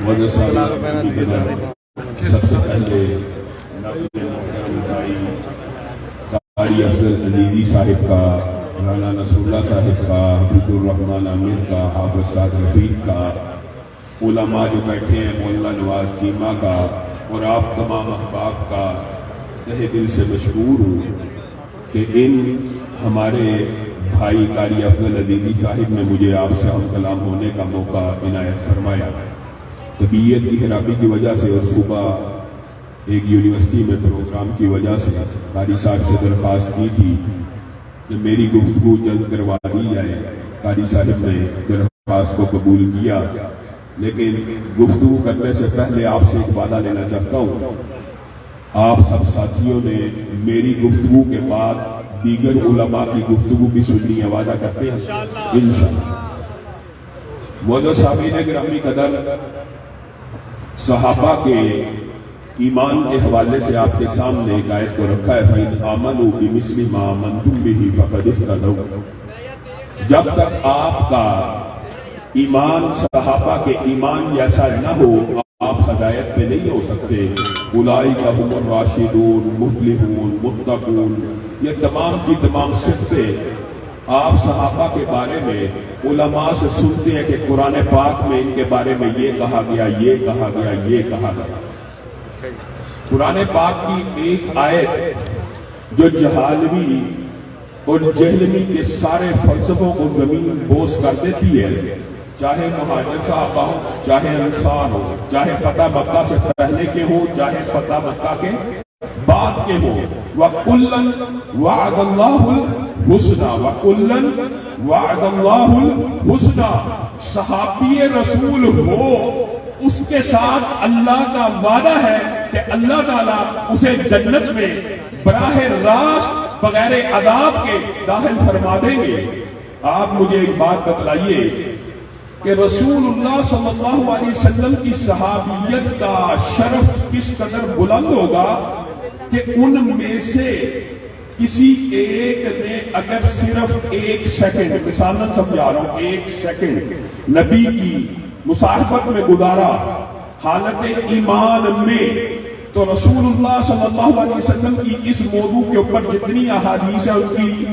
سب سے پہلے قاری افضل عزیزی صاحب کا، مولانا نصر اللہ صاحب کا، حفیظ الرحمان عامر کا، حافظ سعد رفیق کا، علماء جو بیٹھے ہیں مولانا نواز چیمہ کا، اور آپ تمام احباب کا تہہ دل سے مشکور ہوں کہ ان ہمارے بھائی قاری افضل عزیزی صاحب نے مجھے آپ سے ہم کلام ہونے کا موقع عنایت فرمایا۔ طبیعت کی خرابی کی وجہ سے اور صبح ایک یونیورسٹی میں پروگرام کی وجہ سے قاری صاحب سے درخواست کی تھی کہ میری گفتگو جلد کروا دی جائے۔ قاری صاحب نے درخواست کو قبول کیا، لیکن گفتگو کرنے سے پہلے آپ سے ایک وعدہ لینا چاہتا ہوں۔ آپ سب ساتھیوں نے میری گفتگو کے بعد دیگر علماء کی گفتگو بھی سننی ہے، وعدہ کرتے ہیں انشاءاللہ۔ معزز سامعین گرامی قدر، صحابہ کے ایمان کے حوالے سے آپ کے سامنے ایک آیت کو رکھا ہے، فَإِنْ آمَنُوا بِمِثْلِ مَا آمَنْتُمْ بِهِ فَقَدِ اهْتَدَوْا۔ جب تک آپ کا ایمان صحابہ کے ایمان جیسا نہ ہو، آپ ہدایت پہ نہیں ہو سکتے۔ اولئک هم الراشدون مفلحون متقون، یہ تمام کی تمام صفتیں آپ صحابہ کے بارے میں علماء سے سنتے ہیں کہ قرآن پاک میں ان کے بارے میں یہ کہا گیا، یہ کہا گیا، یہ کہا گیا۔ قرآن پاک کی ایک آیت جو جہالوی اور جہلمی کے سارے فلسفوں کو زمین بوس کر دیتی ہے، چاہے مہاجر صحابہ ہو، چاہے انصار ہو، چاہے فتح مکہ سے پہلے کے ہو، چاہے فتح مکہ کے بعد کے ہو، وَكُلًّا وَعَدَ اللَّهُ الْحُسْنَى وَكُلًّا وَعَدَ اللَّهُ الْحُسْنَى۔ صحابی رسول ہو، اس کے ساتھ اللہ کا وعدہ ہے کہ اللہ تعالیٰ اسے جنت میں براہ راست بغیر عذاب کے داخل فرما دیں گے۔ آپ مجھے ایک بات بتلائیے کہ رسول اللہ صلی اللہ علیہ وسلم کی صحابیت کا شرف کس قدر بلند ہوگا کہ ان میں سے کسی ایک نے اگر صرف ایک سیکنڈ، مثالاً سمجھا رہا ہوں، ایک سیکنڈ نبی کی مصاحبت میں گزارا حالت ایمان میں، تو رسول اللہ صلی اللہ علیہ وسلم کی اس موضوع کے اوپر جتنی احادیث ہیں ان کی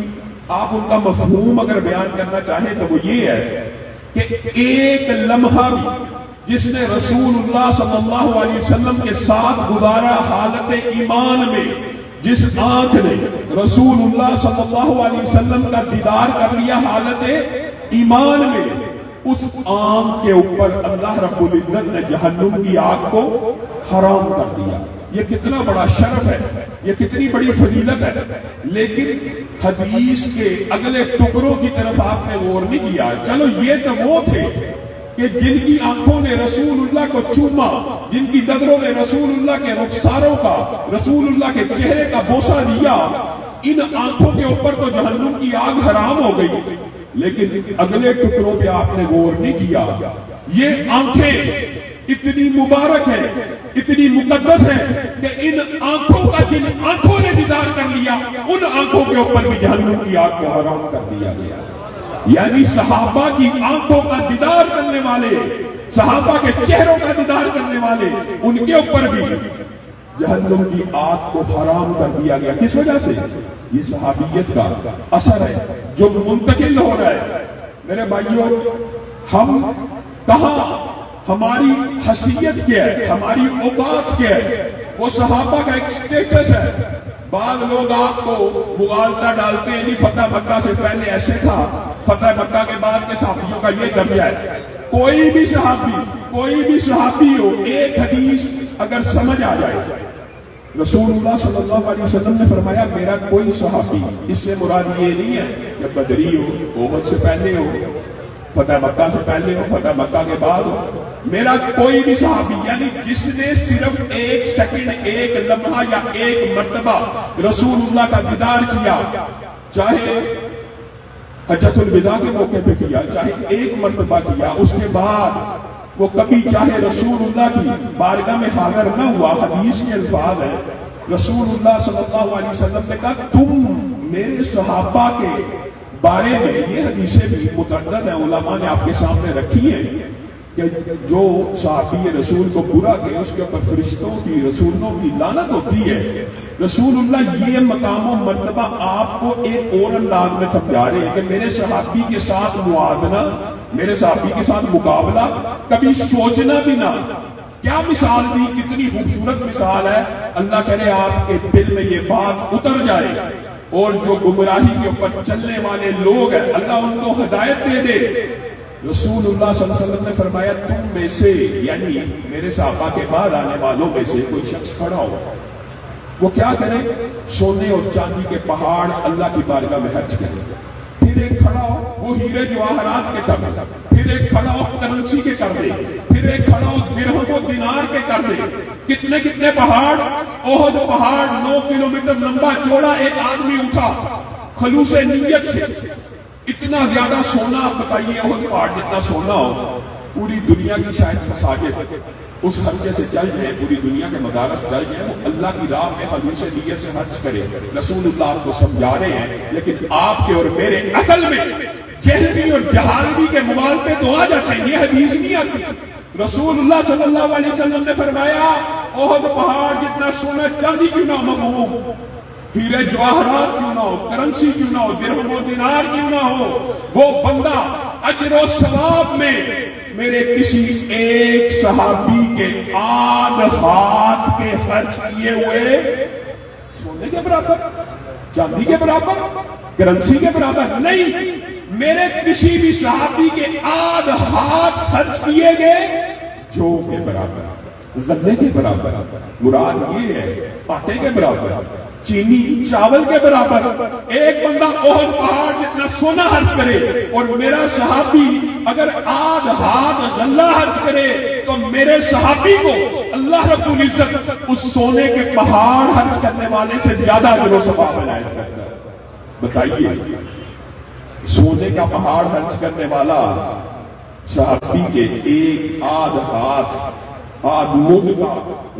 آپ ان کا مفہوم اگر بیان کرنا چاہیں تو وہ یہ ہے کہ ایک لمحہ بھی جس نے رسول اللہ صلی اللہ علیہ وسلم کے ساتھ گزارا حالت ایمان میں، جس آنکھ نے رسول اللہ صلی اللہ علیہ وسلم کا دیدار کر لیا حالت ایمان میں، اس آنکھ کے اوپر اللہ رب العزت نے جہنم کی آگ کو حرام کر دیا۔ یہ کتنا بڑا شرف ہے، یہ کتنی بڑی فضیلت ہے، لیکن حدیث کے اگلے ٹکڑوں کی طرف آپ نے غور نہیں کیا۔ چلو یہ تو وہ تھے کہ جن کی آنکھوں نے رسول اللہ کو چوما، جن کی نظروں نے رسول اللہ کے رخساروں کا، رسول اللہ کے چہرے کا بوسہ لیا، ان آنکھوں کے اوپر تو جہنم کی آگ حرام ہو گئی، لیکن اگلے ٹکڑوں پہ آپ نے غور نہیں کیا۔ یہ آنکھیں اتنی مبارک ہے، اتنی مقدس ہے کہ ان آنکھوں کا جن آنکھوں نے دیدار کر لیا، ان آنکھوں کے اوپر بھی جہنم کی آگ کو حرام کر دیا گیا۔ یعنی صحابہ کی آنکھوں کا دیدار کرنے والے، صحابہ کے چہروں کا دیدار کرنے والے، ان کے اوپر بھی جہنم کی آگ کو حرام کر دیا گیا۔ کس وجہ سے؟ یہ صحابیت کا اثر ہے جو منتقل ہو رہا ہے۔ میرے بھائیوں، ہم کہاں، ہماری حیثیت کیا ہے، ہماری اوقات کیا ہے؟ وہ صحابہ کا ایک سٹیٹس ہے۔ بعض لوگ آپ کو مغالطہ ڈالتے ہیں، فتح مکہ سے پہلے ایسے تھا، فتح مکہ کے بعد کے صحابیوں کا یہ درجہ ہے۔ کوئی بھی صحابی ہو، ایک حدیث اگر سمجھ آ جائے، رسول اللہ صلی اللہ علیہ وسلم نے فرمایا میرا کوئی صحابی، اس سے مراد یہ نہیں ہے کہ بدری ہو، احد سے پہلے ہو، فتح مکہ سے پہلے ہو، فتح مکہ کے بعد ہو، میرا کوئی بھی صحابی، یعنی جس نے صرف ایک سیکنڈ، ایک لمحہ یا ایک مرتبہ رسول اللہ کا دیدار کیا، چاہے حجۃ الوداع کے موقع پہ کیا، چاہے ایک مرتبہ کیا، اس کے بعد وہ کبھی چاہے رسول اللہ کی بارگاہ میں حاضر نہ ہوا۔ حدیث کے الفاظ ہیں، رسول اللہ صلی اللہ علیہ وسلم نے کہا تم میرے صحابہ کے بارے میں، یہ حدیثیں بھی متعدد ہیں، علماء نے آپ کے سامنے رکھی ہیں، کہ جو صحابی رسول کو برا کہ اس کے اوپر فرشتوں کی رسولوں کی لعنت ہوتی ہے. رسول اللہ یہ مقام و مرتبہ آپ کو ایک اور انداز میں سمجھا رہے ہیں کہ میرے صحابی کے ساتھ موازنہ، میرے صحابی کے ساتھ مقابلہ کبھی سوچنا بھی نہ. کیا مثال دی، کتنی خوبصورت مثال ہے. اللہ کرے آپ کے دل میں یہ بات اتر جائے اور جو گمراہی کے اوپر چلنے والے لوگ ہیں اللہ ان کو ہدایت دے دے. رسول اللہ صلی اللہ علیہ وسلم نے فرمایا تم میں سے، یعنی میرے صحابہ کے بعد آنے والوں میں سے کوئی شخص کھڑا ہو، وہ کیا کرے؟ سونے اور چاندی کے پہاڑ اللہ کی بارگاہ میں خرچ کرے. پھر ایک کھڑا ہو وہ ہیرے جواہرات کے کر دے، پھر ایک کھڑا ہو کرنسی کے کر دے، پھر ایک کھڑا ہو درہم و دینار کے کر دے. کتنے کتنے پہاڑ. احد پہاڑ 9 کلومیٹر لمبا چوڑا ایک آدمی اٹھا خلوص نیت سے. اتنا زیادہ سونا، آپ بتائیے احد پہاڑ جتنا سونا ہو، پوری دنیا کی شاید مساجد اس خرچے سے چل جائے، پوری دنیا کے مدارس چل جائے، وہ اللہ کی راہ میں خلوص نیت سے خرچ کرے. رسول اللہ آپ کو سمجھا رہے ہیں، لیکن آپ کے اور میرے عقل میں جہلی اور جہالگی کے مغالطے تو آ جاتے ہیں. یہ حدیث نہیں آتی. رسول اللہ صلی اللہ علیہ وسلم نے فرمایا احد پہاڑ جتنا سونا چاندی کیوں نہ ہو، مفہوم ہیرے جواہرات کیوں نہ ہو، کرنسی کیوں نہ ہو، درہم و دینار کیوں نہ ہو، وہ بندہ اجر و ثواب میں میرے کسی ایک صحابی کے آدھ ہاتھ کے خرچ کیے ہوئے سونے کے برابر، چاندی کے برابر، کرنسی کے برابر نہیں، میرے کسی بھی صحابی کے آدھ ہاتھ خرچ کیے گئے جو کے برابر، غلے کے برابر. مراد یہ ہے آٹے کے برابر، چینی چاول کے برابر. ایک بندہ احد پہاڑ جتنا سونا خرچ کرے اور میرا صحابی اگر آدھ ہاتھ غلہ خرچ کرے تو میرے صحابی کو اللہ رب العزت اس سونے کے پہاڑ خرچ کرنے والے سے زیادہ اجر و ثواب عنایت کرتا ہے. بتائیے سونے کا پہاڑ خرچ کرنے والا صحابی کے ایک آدھ ہاتھ آدھ مد کا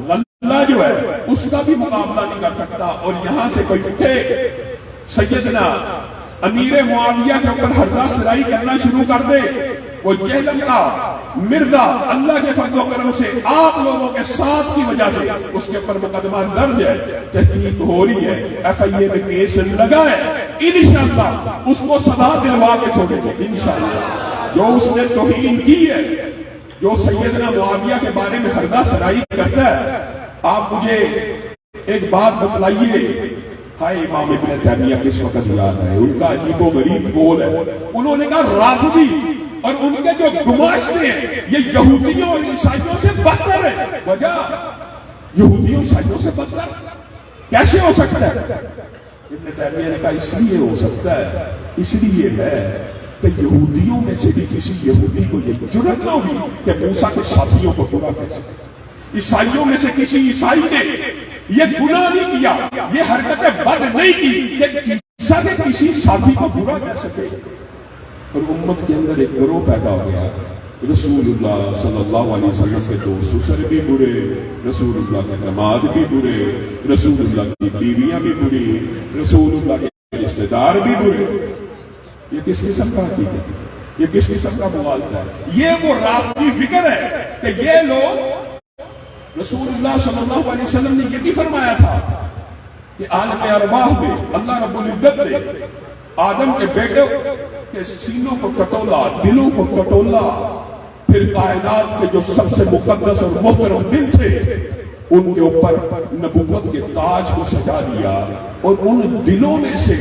غلہ جو ہے اس کا بھی مقابلہ نہیں کر سکتا. اور یہاں سے کوئی اٹھے سیدنا امیر معاویہ کے اوپر ہردا سرائی کرنا شروع کر دے، وہ جہلم کا مرزا اللہ کے فضل و کرم سے آپ لوگوں کے ساتھ کی وجہ سے اس کے اوپر مقدمہ درج ہے، تحقیق ہو رہی ہے، ایف آئی اے میں کیس لگا ہے. انشاءاللہ اس کو سزا دلوا کے چھوڑیں گے انشاءاللہ. جو اس نے توہین کی ہے، جو سیدنا معاویہ کے بارے میں ہردا سرائی کرتا ہے، آپ مجھے ایک بات بتلائیے. ہائے امام ابن تیمیہ کس وقت یاد ہے، ان کا عجیب و غریب قول ہے. انہوں نے کہا رافضی اور ان کے جو گماشتے ہیں یہ یہودیوں اور عیسائیوں سے بدتر ہے. وجہ یہودیوں عیسائیوں سے بدتر کیسے ہو سکتا ہے؟ ابن تیمیہ نے کہا اس لیے ہو سکتا ہے، اس لیے ہے کہ یہودیوں میں سے بھی کسی یہودی کو یہ جرأت نہ ہوگی کہ موسیٰ کے ساتھیوں کو برا کہہ سکے. عیسائیوں میں سے کسی عیسائی نے یہ گناہ نہیں کیا، یہ حرکت بد نہیں کی کہ عیسیٰ کے کسی ساتھی کو برا کہہ سکے. اور امت کے اندر ایک گروہ پیدا ہو گیا، رسول اللہ صلی اللہ علیہ وسلم کے دو سسر بھی برے، رسول اللہ کے داماد بھی برے، رسول اللہ کی بیویاں بھی بری، رسول اللہ کے رشتہ دار بھی برے. یہ کس قسم کا عقیدہ ہے؟ یہ کس قسم کا مغالطہ ہے؟ یہ وہ رافضی فکر ہے کہ یہ لوگ رسول اللہ صلی اللہ علیہ وسلم نے یہ بھی فرمایا تھا کہ عالم ارواح میں اللہ رب العزت نے آدم کے بیٹے کے سینوں کو کٹولا، دلوں کو کٹولا، پھر کائنات کے جو سب سے مقدس اور محترم دل تھے ان کے اوپر نبوت کے تاج کو سجا دیا، اور ان دلوں میں سے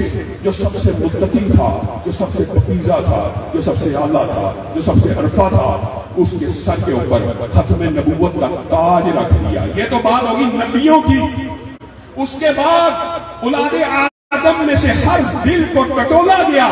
جو سب سے متقی تھا، جو سب سے پاکیزہ تھا، جو سب سے اعلیٰ تھا، جو سب سے عرفہ تھا، اس کے سر کے اوپر ختم نبوت کا تاج رکھ دیا. یہ تو بات ہوگی نبیوں کی. اس کے بعد اولاد آدم میں سے ہر دل کو ٹٹولا گیا.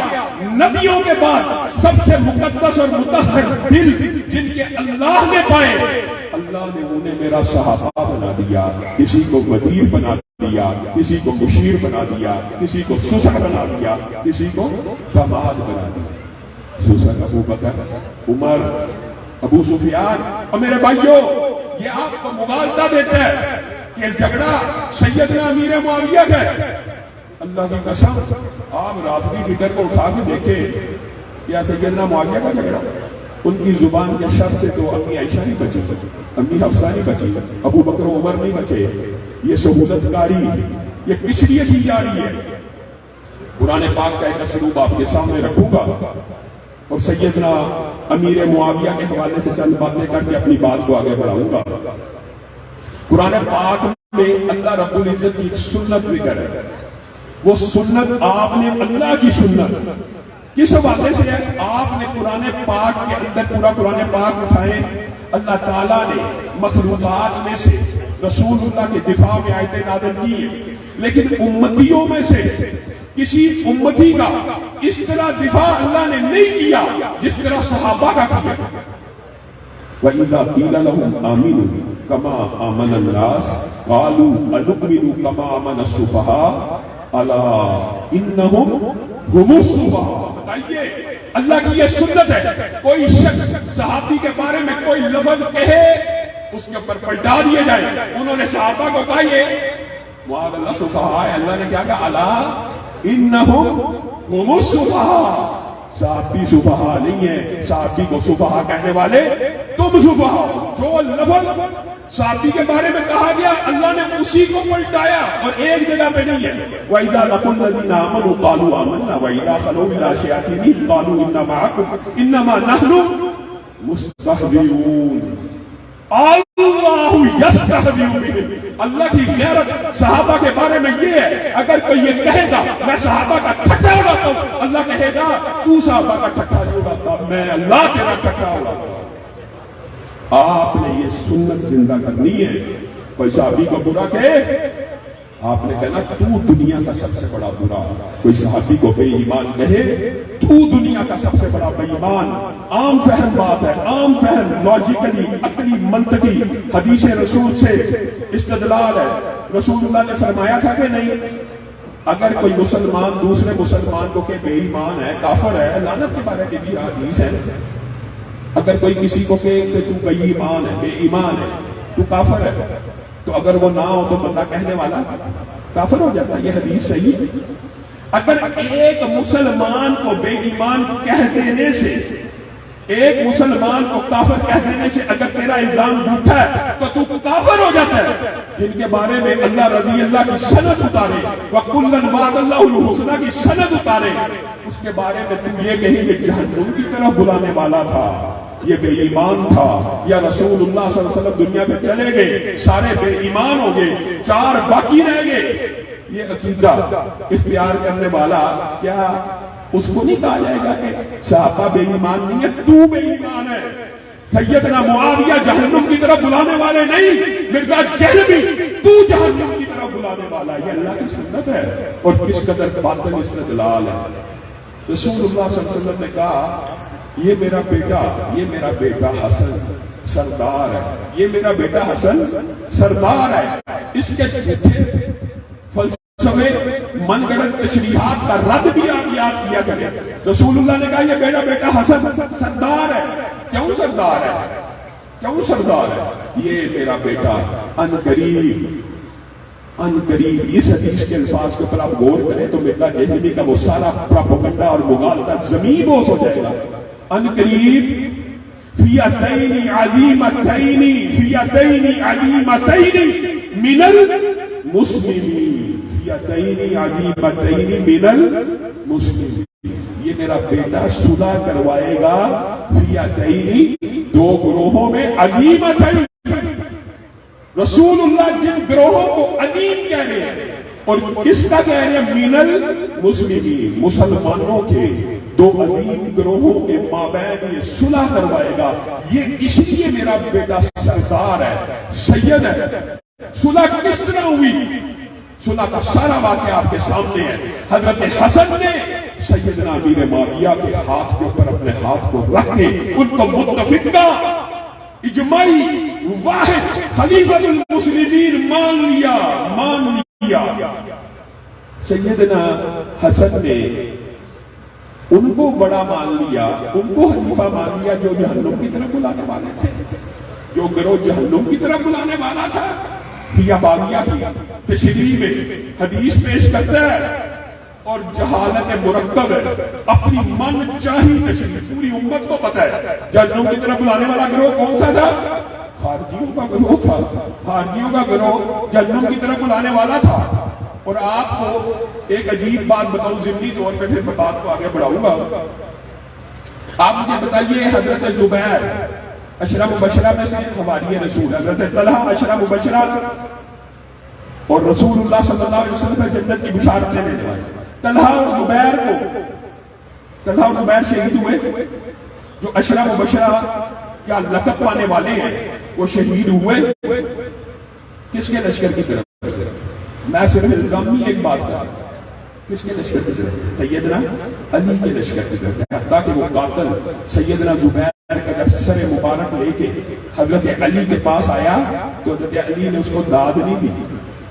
نبیوں کے بعد سب سے مقدس اور مطہر دل جن کے اللہ نے پائے، اللہ نے انہیں میرا صحابہ بنا دیا، کسی کو وزیر بنا دیا، کسی کو مشیر بنا دیا، کسی کو سسر بنا دیا، کسی کو داماد بنا دیا. سسر ابو بکر، عمر، ابو سفیان. اور میرے بھائیوں یہ آپ کو مغالطہ دیتا ہے کہ جھگڑا سیدنا امیر معاویہ کا ہے. اللہ کی قسم آپ رافضی فکر کو اٹھا کے دیکھیں، کیا سیدنا معاویہ کا جھگڑا؟ ان کی زبان کے شر سے تو امی عائشہ نہیں بچی، امی حفصہ نہیں بچی، ابو بکر و عمر نہیں بچے. یہ سہولت کاری، یہ کس لیے کی جا رہی ہے؟ قرآن پاک کا ایک اسلوب آپ کے سامنے رکھوں گا اور سیدنا امیر معاویہ کے حوالے سے چند باتیں کر کے اپنی بات کو آگے بڑھاؤں گا. قرآن پاک میں اللہ رب العزت کی ایک سنت ذکر ہے. وہ سنت آپ نے اللہ کی سنت کس حوالے سے ہے؟ آپ نے قرآن پاک کے اندر پورا قرآن پاک اٹھائیں. اللہ تعالیٰ نے مخلوقات میں سے رسول اللہ کے دفاع میں آیتیں نازل کی ہیں، لیکن امتیوں میں سے کسی امتی کا اس طرح دفاع اللہ نے نہیں کیا جس طرح صحابہ کا کیا. وَإِذَا قِيلَ لَهُمْ آمِنُوا كَمَا آمَنَ النَّاسُ قَالُوا أَنُؤْمِنُ كَمَا آمَنَ السُّفَهَاءُ أَلَا إِنَّهُمْ هُمُ السُّفَهَاءُ. بتائیے اللہ کی یہ سنت ہے، کوئی شخص صحابی کے بارے میں کوئی لفظ کہے اس کے اوپر پلٹا دیے جائے. انہوں نے صحابہ کو کہا یہ معاذ اللہ سفہاء، اللہ نے کیا کہا؟ الا انہم ہم السفہاء. صحابی سفہاء نہیں ہے، صحابی کو سفہاء کہنے والے تم سفہاء. جو لفظ صحابی کے بارے میں کہا گیا اللہ نے اسی کو پلٹایا اور ایک جگہ پہ نہیں ہے. وَإِذَا لَقُوا الَّذِينَ آمَنُوا قَالُوا آمَنَّا وَإِذَا خَلَوْا إِلَىٰ شَيَاطِينِهِمْ قَالُوا إِنَّا مَعَكُمْ إِنَّمَا نَحْنُ مُسْتَهْزِئُونَ. اللہ یستہزئ بہم. اللہ کی غیرت صحابہ کے بارے میں یہ ہے، اگر کوئی یہ کہے گا میں صحابہ کا ٹھٹا اڑاتا ہوں، اللہ کہے گا تو صحابہ کا ٹھٹا نہیں اڑاتا، میں اللہ تیرا ٹھٹا اڑاتا ہوں. آپ نے یہ سنت زندہ کرنی ہے. کوئی صحابی کو برا کہے آپ نے کہنا تو دنیا کا سب سے بڑا برا. کوئی صحابی کو بے ایمان کہے تو دنیا کا سب سے بڑا بے ایمان. عام فہم بات ہے، عام فہم، لاجیکلی، عقلی، منطقی حدیث رسول سے استدلال ہے. رسول اللہ نے فرمایا تھا کہ نہیں اگر کوئی مسلمان دوسرے مسلمان کو کہ بے ایمان ہے، کافر ہے، لعنت کے بارے میں بھی حدیث ہے. اگر کوئی کسی کو کہ تو بے ایمان ہے، بے ایمان ہے، تو کافر ہے، تو اگر وہ نہ ہو تو بندہ کہنے والا کافر ہو جاتا ہے. یہ حدیث صحیح ہے. اگر ایک مسلمان کو بے ایمان کہہ دینے سے، ایک مسلمان کو کافر کہہ دینے سے اگر تیرا الزام جھوٹا ہے تو تو کافر ہو جاتا ہے. جن کے بارے میں اللہ رضی اللہ کی سند اتارے، وَكُلًّا وَعَدَ اللَّهُ الْحُسْنَىٰ کی سند اتارے، اس کے بارے میں تم یہ کہیں کہ جہنم کی طرف بلانے والا تھا، یہ بے ایمان تھا. یا رسول اللہ صلی اللہ علیہ وسلم دنیا سے چلے گئے، سارے بے ایمان ہو گئے، 4 باقی رہ گئے. یہ عقیدہ اختیار کرنے والا کیا اس کو نہیں کہا جائے گا کہ صحابہ بے ایمان نہیں ہے، تو بے ایمان ہے؟ سیدنا معاویہ جہنم کی طرف بلانے والے نہیں، مرزا جہنمی تو جہنم کی طرف بلانے والا. یہ اللہ کی سنت ہے اور کس قدر باطل استدلال ہے. رسول اللہ صلی اللہ علیہ وسلم نے کہا یہ میرا بیٹا حسن سردار ہے، یہ میرا بیٹا حسن سردار ہے. اس کے جھوٹے فلسفے من گڑت تشریحات کا رد بھی آپ یاد کیا کریں. رسول اللہ نے کہا یہ میرا بیٹا حسن سردار ہے. کیوں سردار ہے؟ کیوں سردار ہے؟ یہ میرا بیٹا ان قریب اس حدیث کے الفاظ کے اوپر آپ غور کریں تو مرزا جہنمی کا وہ سارا پروپیگنڈا اور مغالطہ زمین بوس ہو جائے گا. ان قریب فئتین عظیمتین من المسلمین، فئتین عظیمتین من المسلمین. یہ میرا بیٹا صلح کروائے گا فئتین، 2 گروہوں میں، عظیمتین. رسول اللہ جن گروہوں کو عظیم کہہ رہے ہیں اور اس کا کہہ رہے ہیں من المسلمین، مسلمانوں کے 2 عظیم گروہوں کے مابین یہ صلح کروائے گا. یہ اس لیے میرا بیٹا سردار ہے، سید ہے. صلح کس طرح ہوئی؟ صلح کا سارا واقعہ آپ کے سامنے ہے. حضرت حسن نے سیدنا امیر معاویہ کے ہاتھ کے اوپر اپنے ہاتھ کو رکھ کے ان کو متفقہ اجماعی واحد خلیفۃ المسلمین مان لیا. سیدنا حسن نے ان کو بڑا مان لیا، ان کو خلیفہ مان لیا جو جہنم کی طرف بلانے والے تھے، جو گروہ جہنم کی طرف بلانے والا تھا. فیہ باغیہ کی تشریح میں حدیث پیش کرتا ہے اور جہالت مرکب ہے، اپنی من چاہی تشریح پوری امت کو پتہ ہے جہنم کی طرف بلانے والا گروہ کون سا تھا؟ خارجیوں کا گروہ تھا، خارجیوں کا گروہ جہنم کی طرف بلانے والا تھا۔ اور آپ کو ایک عجیب بات بتاؤں ضمنی طور پہ، پھر میں بات کو آگے بڑھاؤں گا۔ آپ مجھے بتائیے، حضرت زبیر عشرہ مبشرہ میں سے حواری رسول، حضرت طلحہ عشرہ مبشرہ اور رسول اللہ صلی اللہ علیہ وسلم سے جنت کی بشارت دینے والے، طلحہ اور زبیر شہید ہوئے۔ جو عشرہ مبشرہ کیا لقب پانے والے ہیں وہ شہید ہوئے کس کے لشکر کی طرف سے؟ میں صرف الزامی ایک بات کر رہا ہوں، کس کے لشکر کی طرف سے؟ سیدنا علی کے لشکر کی طرف سے۔ حتیٰ کہ وہ قاتل سیدنا زبیر کا جب سر مبارک لے کے حضرت علی کے پاس آیا تو حضرت علی نے اس کو داد نہیں دی،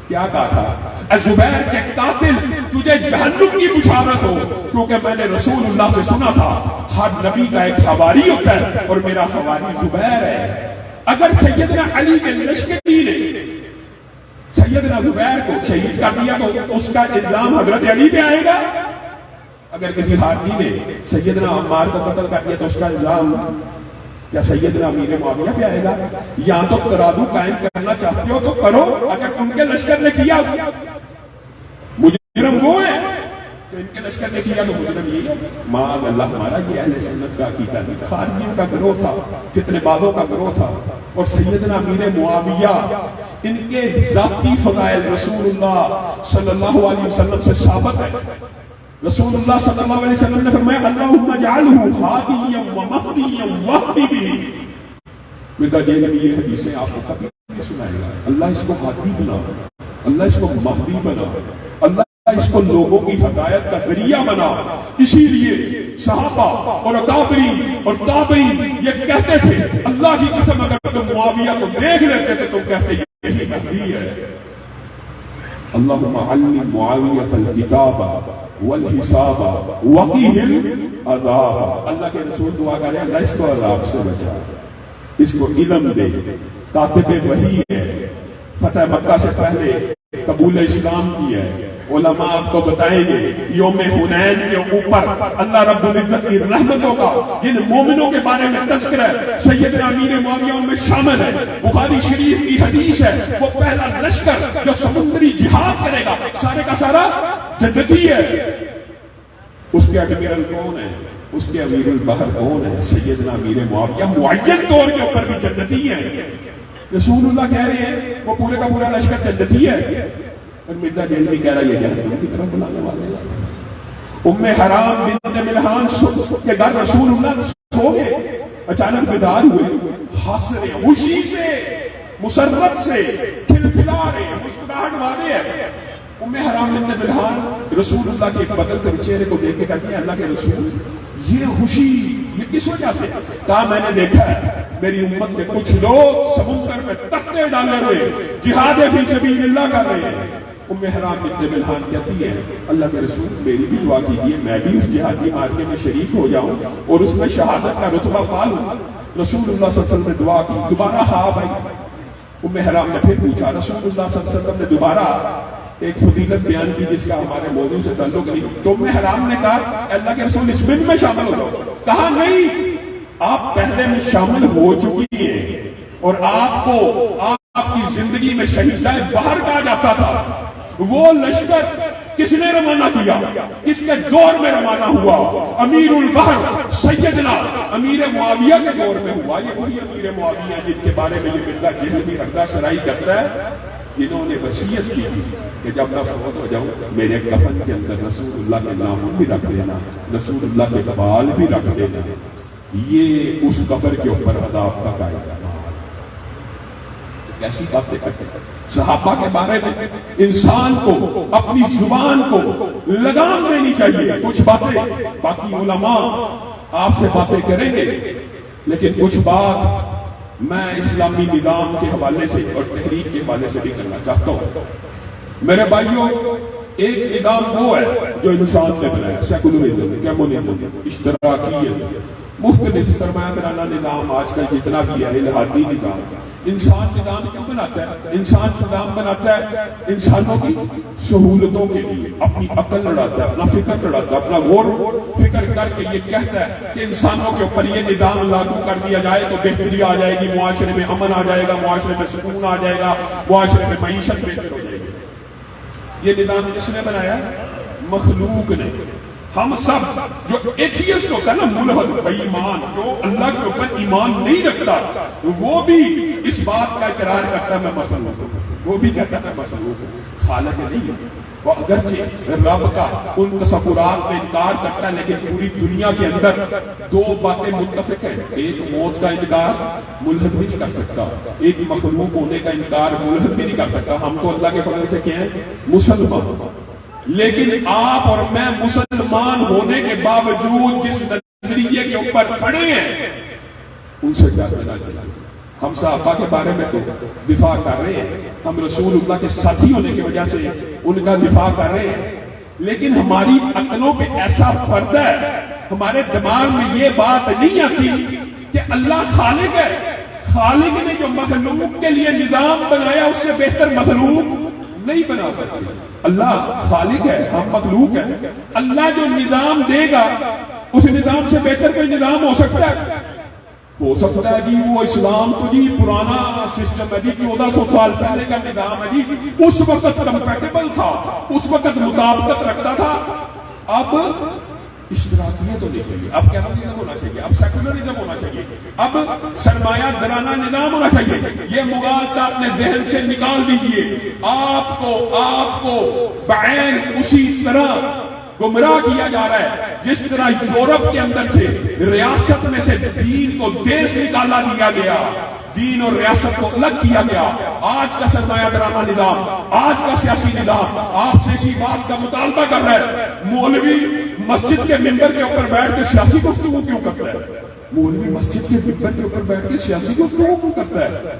کیا کہا تھا؟ زبیر کے قاتل، تجھے جہنم کی بشارت ہو، کیونکہ میں نے رسول اللہ سے سنا تھا ہر نبی کا ایک حواری ہوتا ہے اور میرا حواری زبیر ہے۔ اگر سیدنا علی کے لشکری نے سیدنا زبیر کو شہید کر دیا تو اس کا الزام حضرت علی پہ آئے گا۔ اگر کسی خارجی نے سیدنا عمار کو قتل کر دیا تو اس کا الزام کیا سیدنا امیر معاویہ پہ آئے گا؟ یا تو ترازو قائم کرنا چاہتے ہو تو کرو، اگر ان کے لشکر نے کیا مجرم وہ ہے تو ان کے لشکر نے کیا تو مجرم یہ ہے۔ معاذ اللہ، ہمارا یہ اہل سنت کا عقیدہ نہیں، خارجیوں کا گروہ تھا، فتنے بازوں کا گروہ تھا۔ اور سیدنا امیر معاویہ، ان کے ذاتی فضائل رسول اللہ صلی اللہ علیہ وسلم سے ثابت ہے۔ رسول اللہ صلی اللہ علیہ وسلم نے فرمایا اللہم اجعلہ ہادیا ومہدیا واہدی بہ۔ مرزا دہلوی یہ حدیثیں آپ کو کبھی نہیں سنائے گا۔ اللہ اس کو ہادی بنا، اللہ اس کو مہدی بنا، اللہ اس کو لوگوں کی ہدایت کا ذریعہ بنا۔ اسی لیے صحابہ اور اکابرین اور تابعین یہ کہتے تھے اللہ کی قسم اگر تم معاویہ کو دیکھ لیتے تھے تو کہتے یہی مہدی ہے۔ اللہم علم معاویۃ الکتاب والحساب وقیہ العذاب۔ اللہ کے رسول دعا کریں اللہ اس کو عذاب سے بچا، اس کو علم دے، کاتب وحی ہے، فتح مکہ سے پہلے قبول اسلام کی ہے۔ علماء آپ کو بتائیں گے یوم حنین کے اوپر اللہ رب العزت کی رحمتوں کا جن مومنوں کے بارے میں تذکرہ ہے سیدنا امیر معاویہ ان میں شامل ہے۔ بخاری شریف کی حدیث ہے وہ پہلا لشکر جو سمندری جہاد کرے گا سارے کا سارا جنتی ہے۔ اس کے اڈمیرل کون ہے؟ اس کے امیر البحر کون ہے؟ سیدنا امیر معاویہ معین طور کے اوپر بھی جنتی ہے۔ رسول اللہ کہہ رہے ہیں وہ پورے کا پورا لشکر جنتی ہے، اور مرزا دہلوی کہہ رہا ہے یہ جہنم کی طرف بلانے والے ہیں۔ ام حرام بنت ملحان کے گھر رسول اللہ سو گئے، اچانک بیدار ہوئے، حسرے خوشی سے مسرت سے کھلکھلا رہے ہیں، مسکراہٹ والے ہیں۔ ام حرام بنت ملحان رسول اللہ کے بدلتے چہرے کو دیکھ کے کہتی ہیں اللہ کے رسول یہ خوشی یہ کس وجہ سے؟ کہا میں نے دیکھا ہے میری امت کے کچھ لوگ سمندر میں تختے ڈالے ہوئے جہاد فی سبیل اللہ کر رہے ہیں۔ ام حرام بنت ملحان کہتی ہے اللہ کے رسول میری بھی دعا کیجیے میں بھی اس جہادی معرکے میں شریک ہو جاؤں اور اس میں شہادت کا رتبہ پا لوں۔ رسول اللہ صلی اللہ علیہ وسلم نے دعا کی، دوبارہ خواب آئی۔ ام حرام نے پھر پوچھا، رسول اللہ صلی اللہ علیہ وسلم نے دوبارہ ایک فضیلت بیان کی جس کا ہمارے موضوع سے تعلق نہیں، تو ام حرام نے کہا اللہ کے رسول اس میں شامل ہو جاؤ۔ کہا نہیں، آپ پہلے میں شامل ہو چکی ہیں اور آپ کو آپ کی زندگی میں شہیدہ بہر کہا جاتا تھا۔ وہ لشکر کس نے روانہ کیا؟ کس کے دور میں روانہ ہوا؟ امیر البحر سیدنا امیر معاویہ کے دور میں ہوا۔ یہ وہی امیر معاویہ جن کے بارے میں یہ مرزا دہلوی حقدہ سرائی کرتا ہے، جنہوں نے وصیت کی تھی کہ جب میں فوت ہو جاؤں میرے کفن کے اندر رسول اللہ کے نام بھی رکھ دینا، رسول اللہ کے بال بھی رکھ دینا۔ یہ اس قبر کے اوپر عذاب کا قاعدہ۔ کیسی باتیں کرتے ہیں صحابہ کے بارے میں؟ انسان کو اپنی زبان کو لگام دینی چاہیے۔ کچھ باتیں باقی علماء آپ سے باتیں کریں گے، لیکن کچھ بات میں اسلامی نظام کے حوالے سے اور تحریک کے حوالے سے بھی کرنا چاہتا ہوں۔ میرے بھائیوں، ایک نظام وہ ہے جو انسان نے بنایا، سیکولرزم، کمیونزم، اشتراکیت، مختلف سرمایہ دارانہ نظام آج کل جتنا بھی ہے، الہادی نظام، انسان نظام کیوں بناتا ہے؟ انسان نظام بناتا ہے انسانوں کی سہولتوں کے لیے، اپنی عقل لڑاتا ہے، اپنا فکر لڑاتا ہے، اپنا غور فکر کر کے یہ کہتا ہے کہ انسانوں کے اوپر یہ نظام لاگو کر دیا جائے تو بہتری آ جائے گی، معاشرے میں امن آ جائے گا، معاشرے میں سکون آ جائے گا، معاشرے میں معیشت بہتر ہو جائے گی۔ یہ نظام کس نے بنایا؟ مخلوق نے۔ ہم سب جو ایتھیسٹ ہوتا ہے نا، ملحد بے ایمان، جو اللہ کے اوپر ایمان نہیں رکھتا، وہ بھی اس بات کا اقرار کرتا ہے میں مخلوق ہوں، وہ بھی کہتا ہے میں مخلوق ہوں، خالق نہیں ہے۔ وہ اگرچہ رب کا ان تصورات میں انکار کرتا ہے، لیکن پوری دنیا کے اندر دو باتیں متفق ہیں، ایک موت کا انکار ملحد بھی نہیں کر سکتا، ایک مخلوق ہونے کا انکار ملحد بھی نہیں کر سکتا۔ ہم تو اللہ کے فضل سے کیا ہیں؟ مسلمان۔ لیکن آپ اور میں مسلمان ہونے کے باوجود جس نظریے کے اوپر کھڑے ہیں ان سے ڈرنا چاہیے۔ ہم صحابہ کے بارے میں تو دفاع کر رہے ہیں، ہم رسول اللہ کے ساتھی ہونے کی وجہ سے ان کا دفاع کر رہے ہیں، لیکن ہماری عقلوں پہ ایسا پردہ ہے، ہمارے دماغ میں یہ بات نہیں آتی کہ اللہ خالق ہے، خالق نے جو مخلوق کے لیے نظام بنایا اس سے بہتر مخلوق نہیں بنا سکتے۔ اللہ خالق ہے، ہم مخلوق ہیں، اللہ جو نظام دے گا اس نظام سے بہتر کوئی نظام ہو سکتا ہے؟ ہو سکتا ہے جی وہ اسلام تو جی پرانا سسٹم ہے جی، 1400 سال پہلے کا نظام ہے جی، اس وقت کمپیٹیبل تھا، اس وقت مطابقت رکھتا تھا۔ اب اشتراکیت ہونی چاہیے، اب کیمرلزم ہونا چاہیے، اب سیکولرزم ہونا چاہیے، اب سرمایہ دارانہ نظام ہونا چاہیے۔ یہ مغالطہ اپنے ذہن سے نکال دیجئے۔ آپ کو بعین اسی طرح گمراہ کیا جا رہا ہے جس طرح یورپ کے اندر سے ریاست میں سے دین کو دیش نکالا دیا گیا، دین اور ریاست کو الگ کیا گیا۔ آج کا سرمایہ دارانہ نظام، آج کا سیاسی نظام آپ سے اسی بات کا مطالبہ کر رہا ہے۔ مولوی مسجد کے ممبر کے اوپر بیٹھ کے سیاسی گفتگو کیوں کرتا ہے؟ مولوی مسجد کے ممبر کے اوپر بیٹھ کے سیاسی گفتگو کیوں کرتا ہے؟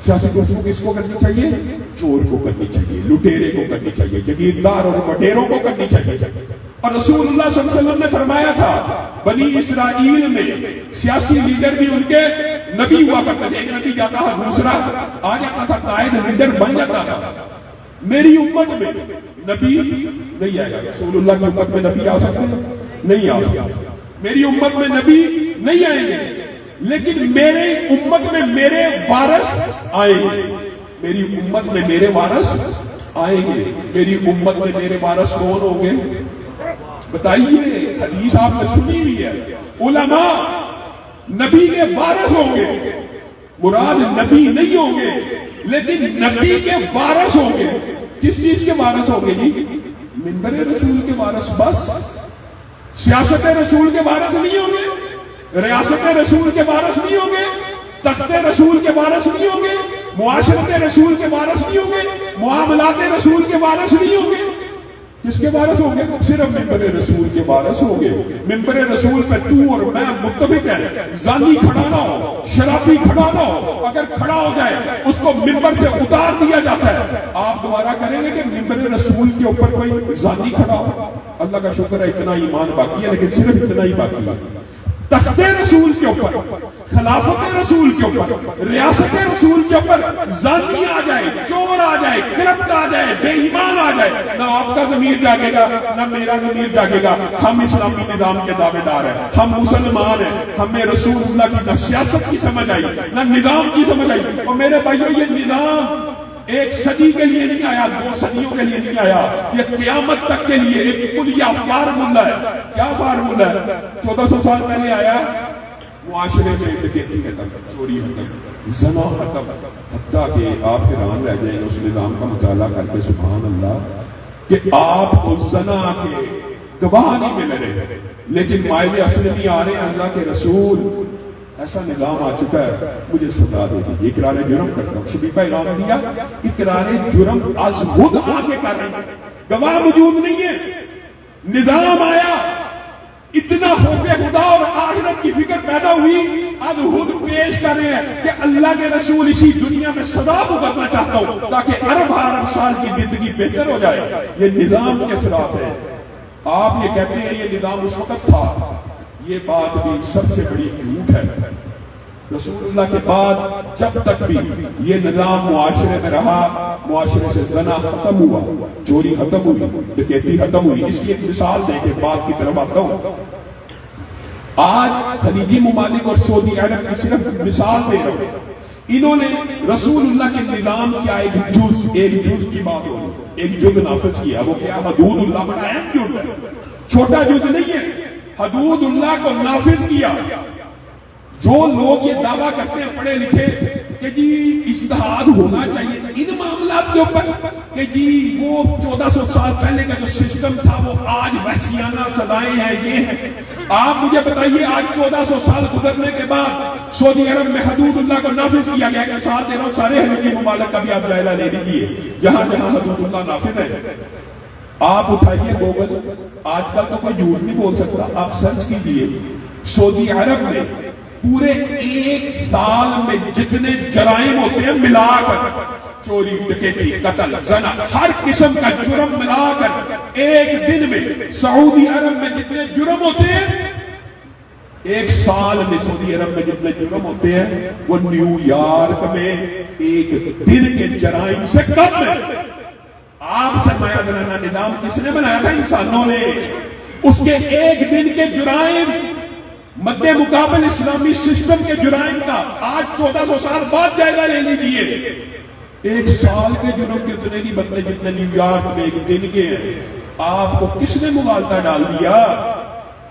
سیاسی گفتگو کس کو کرنی چاہیے؟ چور کو کرنی چاہیے، لٹیرے کو کرنی چاہیے، جگیردار اور وڈیروں کو کرنی چاہیے۔ اور رسول اللہ صلی اللہ علیہ وسلم نے فرمایا تھا بنی اسرائیل میں سیاسی لیڈر بھی ان کے نبی ہوا کرتے تھے، ایک نبی جاتا تھا دوسرا آ جاتا تھا، قائد لیڈر بن جاتا تھا۔ میری امت میں نبی نہیں آئے گا، رسول اللہ کی امت میں نبی آ سکتے ہیں؟ نہیں آ سکتے۔ میری امت میں نبی نہیں آئیں گے، لیکن میری امت میں میرے وارث آئیں گے، میری امت میں میرے وارث آئیں گے۔ میری امت میں میرے وارث کون ہوں گے؟ بتائیے، حدیث آپ نے سنی ہوئی ہے، علماء نبی کے وارث ہوں گے، مراد نبی نہیں ہوں گے لیکن نبی کے وارث ہوں گے۔ کس چیز کے وارث ہوں گے جی؟ منبر رسول کے وارث، بس۔ سیاست رسول کے وارث نہیں ہوں گے، ریاست رسول کے وارث نہیں ہوں گے، تخت رسول کے وارث نہیں ہوں گے، معاشرت رسول کے وارث نہیں ہوں گے، معاملات رسول کے وارث نہیں ہوں گے۔ کس کے وارث ہوں گے؟ صرف ممبر رسول کے وارث ہوں گے۔ ممبر رسول پہ تو اور میں متفق ہیں، زانی کھڑا نہ ہو، شرابی کھڑا نہ ہو، اگر کھڑا ہو جائے اس کو ممبر سے اتار دیا جاتا ہے۔ آپ دوبارہ کریں گے کہ ممبر رسول کے اوپر کوئی زانی کھڑا ہو؟ اللہ کا شکر ہے اتنا ایمان باقی ہے، لیکن صرف اتنا ہی باقی ہے۔ تخت رسول کے اوپر، خلافت رسول کے اوپر، ریاست رسول کے اوپر زانی آ جائے، چور آ جائے، گرفت آ جائے، بے ایمان آ جائے، نہ آپ کا ضمیر جاگے گا نہ میرا ضمیر جاگے گا۔ ہم اسلامی نظام کے دعوے دار ہیں، ہم مسلمان ہیں، ہمیں رسول اللہ کی نہ سیاست کی سمجھ آئی نہ نظام کی سمجھ آئی۔ اور میرے بھائیو، یہ نظام ایک صدی کے لیے نہیں آیا، 2 صدیوں کے لیے نہیں آیا، یہ قیامت تک کے لیے ایک کلیہ فارمولہ ہے۔ کیا فارمولہ ہے؟ 1400 سال پہلے آیا، معاشرے میں ڈکیتی ختم، چوری ختم، زنا ختم، حتیٰ کہ آپ حیران رہ جائیں گے اس نظام کا مطالعہ کر کے، سبحان اللہ، کہ آپ کو زنا کے گواہ نہیں مل رہے لیکن مائل اصل نہیں آ رہے ہیں۔ اللہ کے رسول، ایسا نظام آ چکا ہے، مجھے سزا دے دیجیے، اقرار جرم کرتا ہوں۔ شبیبہ اعلان دیا، اقرار جرم از خود آگے کر رہے ہیں، گواہ موجود نہیں ہے۔ نظام آیا، اتنا خوف خدا اور آخرت کی فکر پیدا ہوئی، از خود پیش کر رہے ہیں کہ اللہ کے رسول اسی دنیا میں سزا بھگتنا چاہتا ہوں تاکہ ارب سال کی زندگی بہتر ہو جائے۔ یہ نظام کے اثرات ہے۔ آپ یہ کہتے ہیں یہ نظام اس وقت تھا، یہ بات بھی سب سے بڑی جھوٹ ہے۔ رسول اللہ کے بعد جب تک بھی یہ نظام معاشرے میں رہا، معاشرے سے زنا ختم ہوا، چوری ختم ہوئی، ڈکیتی ختم ہوئی۔ اس کی ایک مثال دے کے بات کی طرف آتا ہوں۔ آج خلیجی ممالک اور سعودی عرب کی صرف مثال دے رہے ہیں، انہوں نے رسول اللہ کے نظام کیا ایک جز کی بات ہو رہی، ایک جز نافذ کیا، وہ کیا؟ حدود اللہ بڑا اہم جز ہے، چھوٹا جز نہیں ہے، حدود اللہ کو نافذ کیا۔ جو لوگ یہ دعویٰ کرتے ہیں پڑھے لکھے کہ جی اجتہاد ہونا چاہیے ان معاملات کے اوپر، کہ جی وہ 1400 سال پہلے کا جو سسٹم تھا وہ آج وحشیانہ سزائیں ہیں، یہ ہے۔ آپ مجھے بتائیے آج 1400 سال گزرنے کے بعد سعودی عرب میں حدود اللہ کو نافذ کیا گیا کہ ساتھ دے رہا ہوں سارے خلیجی ممالک کا بھی آپ جائزہ لے لیجیے جہاں جہاں حدود اللہ نافذ ہے۔ آپ اٹھائیے گوگل، آج کل تو کوئی جھوٹ نہیں بول سکتا، آپ سرچ کیجیے سعودی عرب میں پورے ایک سال میں جتنے جرائم ہوتے ہیں ملا کر، چوری ڈکیتی قتل زنا ہر قسم کا جرم ملا کر ایک دن میں سعودی عرب میں جتنے جرم ہوتے ہیں، ایک سال میں سعودی عرب میں جتنے جرم ہوتے ہیں وہ نیو یارک میں ایک دن کے جرائم سے کم ہے۔ آپ سرمایہ دارانہ نظام کس نے بنایا تھا؟ انسانوں نے۔ اس کے ایک دن کے جرائم مد مقابل اسلامی سسٹم کے جرائم کا آج 1400 سال بعد جائزہ لے لیجیے، ایک سال کے جرم کتنے نہیں بنتے جتنے نیو یارک میں ایک دن کے ہیں۔ آپ کو کس نے مغالطہ ڈال دیا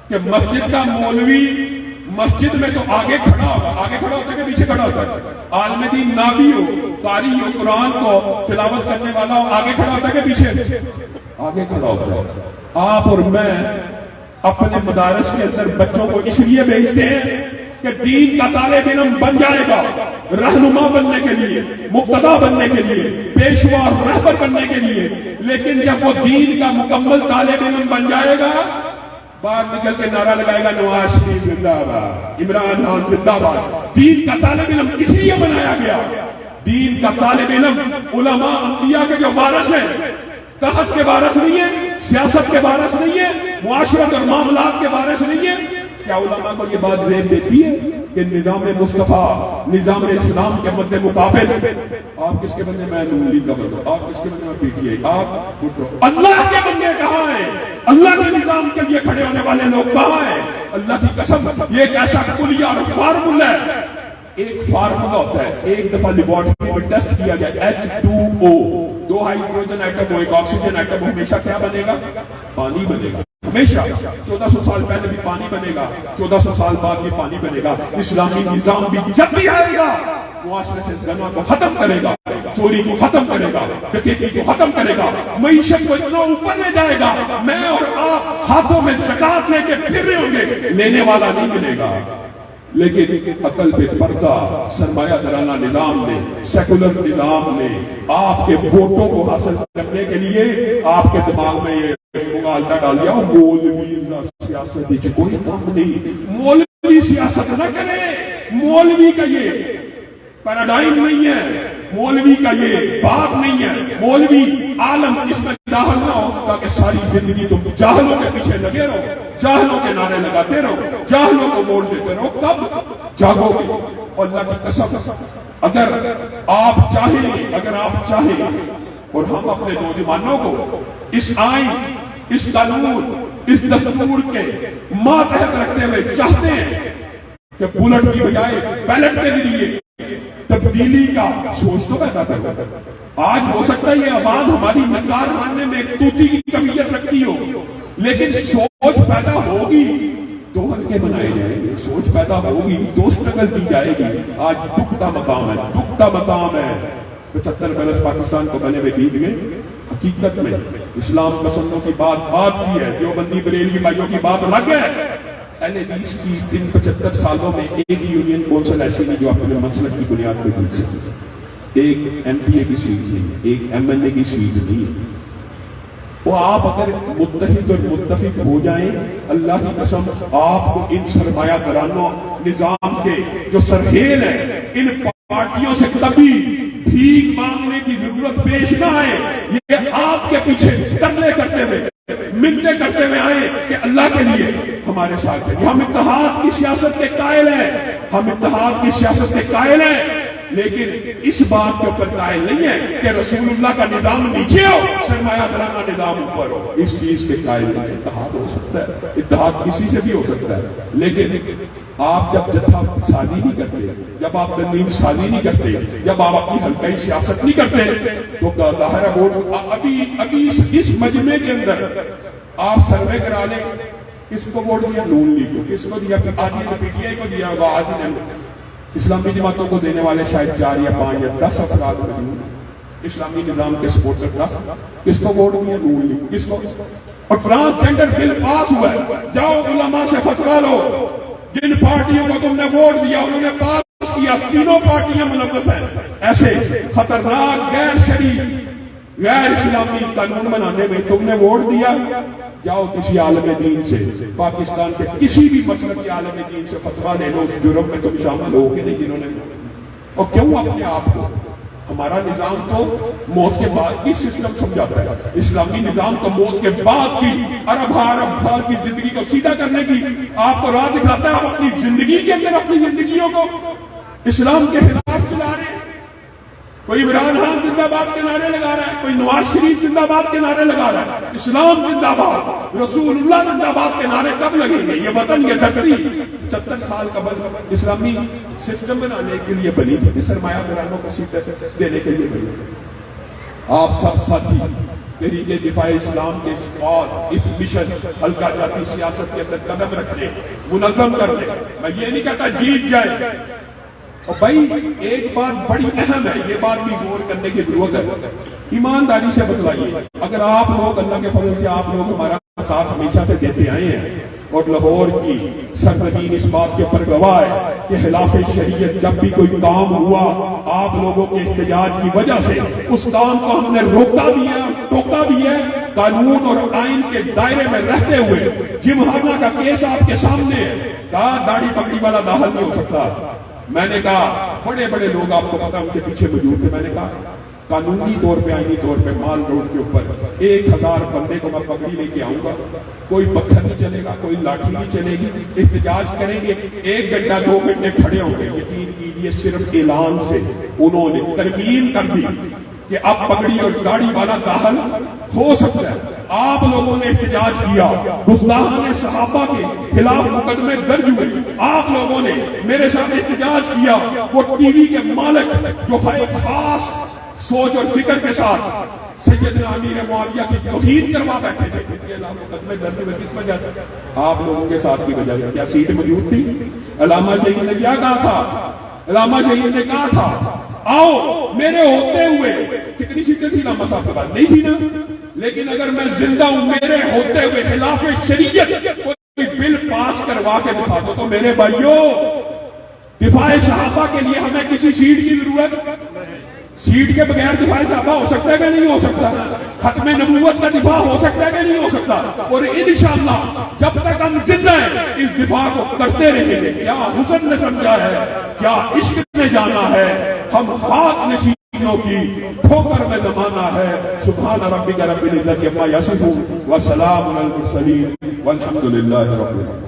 کہ مسجد کا مولوی مسجد میں تو آگے کھڑا ہوگا، آگے کھڑا ہوتا ہے کہ پیچھے کھڑا ہوتا ہے؟ عالم دین نابی ہو، قاری ہو، قرآن کو تلاوت کرنے والا ہو، آگے کھڑا ہوتا ہے کہ پیچھے؟ آگے کھڑا ہوتا ہے۔ آپ اور میں اپنے مدارس کے اندر بچوں کو اس لیے بھیجتے ہیں کہ دین کا طالب علم بن جائے گا، رہنما بننے کے لیے، مقتدا بننے کے لیے، پیشوا رہبر بننے کے لیے، لیکن جب وہ دین کا مکمل طالب علم بن جائے گا، باہر نکل کے نعرہ لگائے گا نواز شریف زندہ باد، عمران خان زندہ باد۔ دین کا طالب علم اس لیے بنایا گیا، دین کا طالب علم علماء انبیاء کے جو وارث ہیں، تحت کے وارث نہیں ہے، سیاست کے وارث نہیں ہے، معاشرت اور معاملات کے وارث نہیں ہے۔ کیا علماء کو یہ بات ذہن دیتی ہے کہ نظام مصطفیٰ، نظام اسلام کے مد مقابل آپ کس کے بندے؟ میں نون لیگ کا بندہ، آپ کس کے بندے؟ میں پی ٹی آئی۔ آپ اللہ کے بندے کہاں ہیں؟ اللہ کے نظام کے لیے کھڑے ہونے والے لوگ کہاں ہیں؟ اللہ کی قسم یہ ایک ایسا کلیہ اور فارمولا ہے، ایک فارمولا ہوتا ہے، ایک دفعہ لیبارٹری میں ٹیسٹ کیا گیا، H2O، 2 ہائیڈروجن ایٹم ہو، ایک آکسیجن ایٹم ہو، ہمیشہ کیا بنے گا؟ پانی بنے گا، ہمیشہ۔ 1400 سال پہلے بھی پانی بنے گا، 1400 سال بعد بھی پانی بنے گا۔ اسلامی نظام بھی جب بھی آئے گا معاشرے سے زنا کو ختم کرے گا، چوری کو ختم کرے گا، ڈکیتی کو ختم کرے گا، معیشت کو اتنا اوپر لے جائے گا، میں اور آپ ہاتھوں میں زکات لے کے پھر رہے ہوں گے، لینے والا نہیں ملے گا۔ لیکن عقل پہ پردہ سرمایہ دارانہ نظام نے، سیکولر نظام نے آپ کے ووٹوں کو حاصل کرنے کے لیے آپ کے دماغ میں یہ مغالطہ ڈال دیا، مولوی سیاست کوئی کام نہیں، مولوی سیاست نہ کرے، مولوی کا یہ پیراڈائم نہیں ہے، مولوی کا یہ بات نہیں ہے، مولوی عالم اس میں داخل نہ ہو تاکہ ساری زندگی تم جاہلوں کے پیچھے لگے رہو، جاہلوں کے نعرے لگاتے رہو، جاہلوں کو ووٹ دیتے رہو، کب جاگو گے؟ اور اللہ کی قسم اگر آپ چاہیں اور ہم اپنے نوجوانوں کو اس آئین، اس قانون، اس دستور کے ماتحت رکھتے ہوئے چاہتے ہیں کہ بلٹ کی بجائے بیلٹ کے ذریعے تبدیلی کا سوچ تو پیدا کرو۔ آج ہو سکتا ہے یہ آواز ہماری نکار خانے میں ایک توتی کی کیفیت رکھتی ہو، لیکن سوچ پیدا ہوگی تو ہلکے بنائے جائیں گے، سوچ پیدا ہوگی تو سٹرگل کی جائے گی۔ آج دکھ کا مقام ہے 75 برس پاکستان کو بنے ہوئے بیت گئے، حقیقت میں اسلام پسندوں کی بات کی ہے، دیوبندی بریلوی بھائیوں کی بات الگ ہے۔ اہل حدیث کی 75 سالوں میں ایک یونین کونسل ایسی نہیں جو اپنے مسلک کی بنیاد پہ جیت سکے، ایک ایم پی اے کی سیٹ نہیں ہے، ایک ایم این اے کی سیٹ نہیں ہے۔ وہ آپ اگر متحد اور متفق ہو جائیں، اللہ کی قسم آپ کو ان سرمایہ دارانہ نظام کے جو سرخیل ہیں، ان پارٹیوں سے کبھی بھیک مانگنے کی ضرورت پیش نہ آئے۔ یہ آپ کے پیچھے ترلے کرتے ہوئے، منتیں کرتے ہوئے آئے کہ اللہ کے لیے ہمارے ساتھ چلیے. ہم اتحاد کی سیاست کے قائل ہیں, ہم اتحاد کی سیاست کے قائل ہیں, لیکن اس بات کے اوپر قائل نہیں ہے کہ رسول اللہ کا نظام نیچے ہو, سرمایہ دارانہ نظام اوپر ہو. اس چیز کے قائل نہیں. اتحاد ہو سکتا ہے, اتحاد کسی سے بھی ہو سکتا ہے, لیکن آپ جب جتھا سازی نہیں کرتے, جب آپ تنظیم سازی نہیں کرتے, جب آپ اپنی حلقائی سیاست نہیں کرتے, تو ظاہر ہے ووٹ ابھی اس مجمع کے اندر آپ سروے کرا لیں, کس کو ووٹ دیا؟ نون لیگ کو. کس کو دیا؟ آدھی نے پی ٹی آئی کو دیا ہوگا, آدھی نے اسلامی جماعتوں کو دینے والے شاید 4 یا 5 یا 10 افراد موجود ہیں. اسلامی نظام کے سپورٹر 10. کس کو ووٹ دیا؟ نون لیگ. کس کو؟ اور ٹرانسجنڈر بل پاس ہوا ہے, جاؤ علماء سے فتویٰ لو. جن پارٹیوں کو تم نے ووٹ دیا انہوں نے پاس کیا, تینوں پارٹیاں ملوث ہیں. ایسے خطرناک غیر شرعی غیر اسلامی قانون بنانے میں تم نے ووٹ دیا. جاؤ کسی عالم دین سے, پاکستان کے کسی بھی مسلک کے عالم دین سے فتویٰ لے لو, اس جرم میں تم شامل ہو کہ نہیں جنہوں نے. اور کیوں اپنے آپ کو, ہمارا نظام تو موت کے بعد کی سسٹم سمجھاتا ہے. اسلامی نظام تو موت کے بعد کی ارب سال کی زندگی کو سیدھا کرنے کی آپ کو راہ دکھاتا ہے. آپ اپنی زندگی کے اندر اپنی زندگیوں کو اسلام کے خلاف چلا رہے ہیں. کوئی عمران خان زندہ باد کے نعرے لگا رہا ہے, کوئی نواز شریف زندہ باد کے نعرے لگا رہا ہے. اسلام زندہ باد, رسول اللہ زندہ باد کے نعرے کب لگیں گے؟ یہ وطن, یہ دھرتی 75 سال قبل اسلامی سسٹم بنانے کے لیے بنی تھی, سرمایہ دارانوں کو سیٹیں دینے کے لیے بنی. آپ سب ساتھی تحریک دفاع اسلام کے اس مشن حلقہ جاتی سیاست کے اندر قدم رکھ لیں, منظم کر لیں. میں یہ نہیں کہتا جیت جائے. اور بھائی ایک بات بڑی اہم ہے, یہ بات بھی غور کرنے کی ضرورت ہے. ایمانداری سے بتلائیے, اگر آپ لوگ اللہ کے فضل سے آپ لوگ ہمارا ساتھ ہمیشہ سے دیتے آئے ہیں, اور لاہور کی سرزمین اس بات کے پر گواہ ہے کہ خلاف شریعت جب بھی کوئی کام ہوا آپ لوگوں کے احتجاج کی وجہ سے اس کام کو ہم نے روکا بھی ہے, ٹوکا بھی ہے. قانون اور آئین کے دائرے میں رہتے ہوئے جمہانہ کا کیس آپ کے سامنے ہے. کہا داڑھی پگڑی والا داخل نہیں ہو سکتا. میں نے کہا بڑے بڑے لوگ آپ کو پتا ان کے پیچھے موجود تھے. میں نے کہا قانونی طور پہ, آئینی طور پہ مال روڈ کے اوپر 1000 بندے کو میں پگڑی لے کے آؤں گا, کوئی پتھر نہیں چلے گا, کوئی لاٹھی نہیں چلے گی. احتجاج کریں گے, 1 گھنٹہ 2 گھنٹے کھڑے ہوں گے. یقین کیجیے صرف اعلان سے انہوں نے ترمیم کر دی کہ اب پگڑی اور داڑھی والا داخل ہو سکتا ہے. آپ لوگوں نے احتجاج کیا, گستاخان صحابہ کے خلاف مقدمے درج ہوئے. آپ لوگوں نے میرے ساتھ احتجاج کیا. وہ ٹی وی کے مالک جو ایک خاص سوچ اور فکر کے ساتھ سیدنا امیر معاویہ کی توہین کروا بیٹھے تھے, ان کے خلاف مقدمے درج ہوئے. کس وجہ سے؟ آپ لوگوں کے ساتھ کی وجہ سے. کیا سیٹ موجود تھی؟ علامہ شہید نے کیا کہا تھا؟ علامہ شہید نے کہا تھا آؤ میرے ہوتے ہوئے. کتنی سیٹیں تھی علامہ صاحب کے بعد؟ نہیں تھی نا. لیکن اگر میں زندہ ہوں, میرے ہوتے ہوئے خلاف شریعت کوئی بل پاس کروا کے دکھا دو, تو میرے بھائیوں دفاع صحابہ کے لیے ہمیں کسی سیٹ کی ضرورت. سیٹ کے بغیر دفاع صحابہ ہو سکتا ہے کہ نہیں ہو سکتا؟ ختم نبوت کا دفاع ہو سکتا ہے کہ نہیں ہو سکتا؟ اور انشاءاللہ جب تک ہم زندہ ہیں اس دفاع کو کرتے رہیں گے. کیا حسن نے سمجھا ہے, کیا عشق میں جانا ہے, ہم ہاتھ نشینوں کی ٹھوکر میں زمانہ ہے. سبحان ربک رب العزت عما یصفون وسلام علی المرسلین والحمد للہ رب العالمین.